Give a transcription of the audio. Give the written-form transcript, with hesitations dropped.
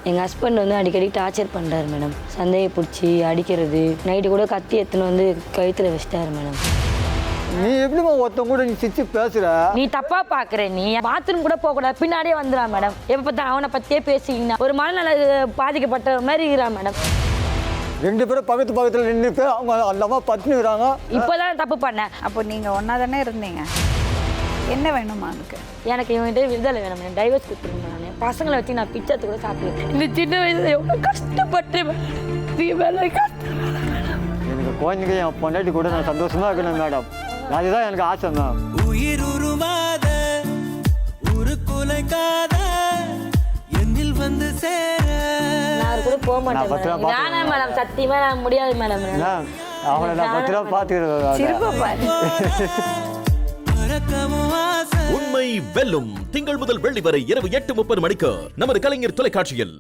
எங்கள் ஹஸ்பண்ட் வந்து அடிக்கடி டார்ச்சர் பண்ணுறாரு மேடம். சந்தையை பிடிச்சி அடிக்கிறது, நைட்டு கூட கத்தி எடுத்துன்னு வந்து கழுத்தில் வச்சிட்டாரு மேடம். நீ எப்படிமா ஒருத்தவங்க கூட நீ சிரிச்சு பேசுற? நீ தப்பா பாக்குற. நீ பாத்ரூம் கூட போக கூடாது, பின்னாடியே வந்துடுறான் மேடம். எப்ப பார்த்தா அவனை பத்தியே பேசிக்கிங்கன்னா ஒரு மனநல பாதிக்கப்பட்ட மாதிரி இருக்கிறான் மேடம். 2 பேரும் பக்கத்தில் நின்று அவங்க அந்த அம்மா பத்துனுறாங்க. இப்போதான் தப்பு பண்ணேன். அப்போ நீங்கள் ஒன்றா தானே இருந்தீங்க. என்ன வேணுமா அதுக்கு? எனக்கு இவன்கிட்ட விடுதலை வேணும் மேடம். டைவர்ஸ் கொடுத்துருங்க. நான் பசங்களை வச்சு நான் பிச்சத்து கூட சாப்பிடுவேன். இந்த சின்ன வயசுல எவ்வளோ கஷ்டப்பட்டேன் எனக்கு குழந்தைங்க என் பொண்டாட்டி கூட நான் சந்தோஷமா இருக்கணும் மேடம். அதுதான் எனக்கு ஆசை மேம். உயிர் உருவாத ஒரு குலைக்காத என்னில் வந்து சேர நான் கூட போக மாட்டேன். வேணாம் மேடம், சத்தியமா நான் முடியாது மேடம். மேம் அவனை நான் பத்திரமா பார்த்துக்கிறேன். உண்மை வெல்லும். திங்கள் முதல் வெள்ளி வரை இரவு 8:30 மணிக்கு நமது கலைஞர் தொலைக்காட்சியில்.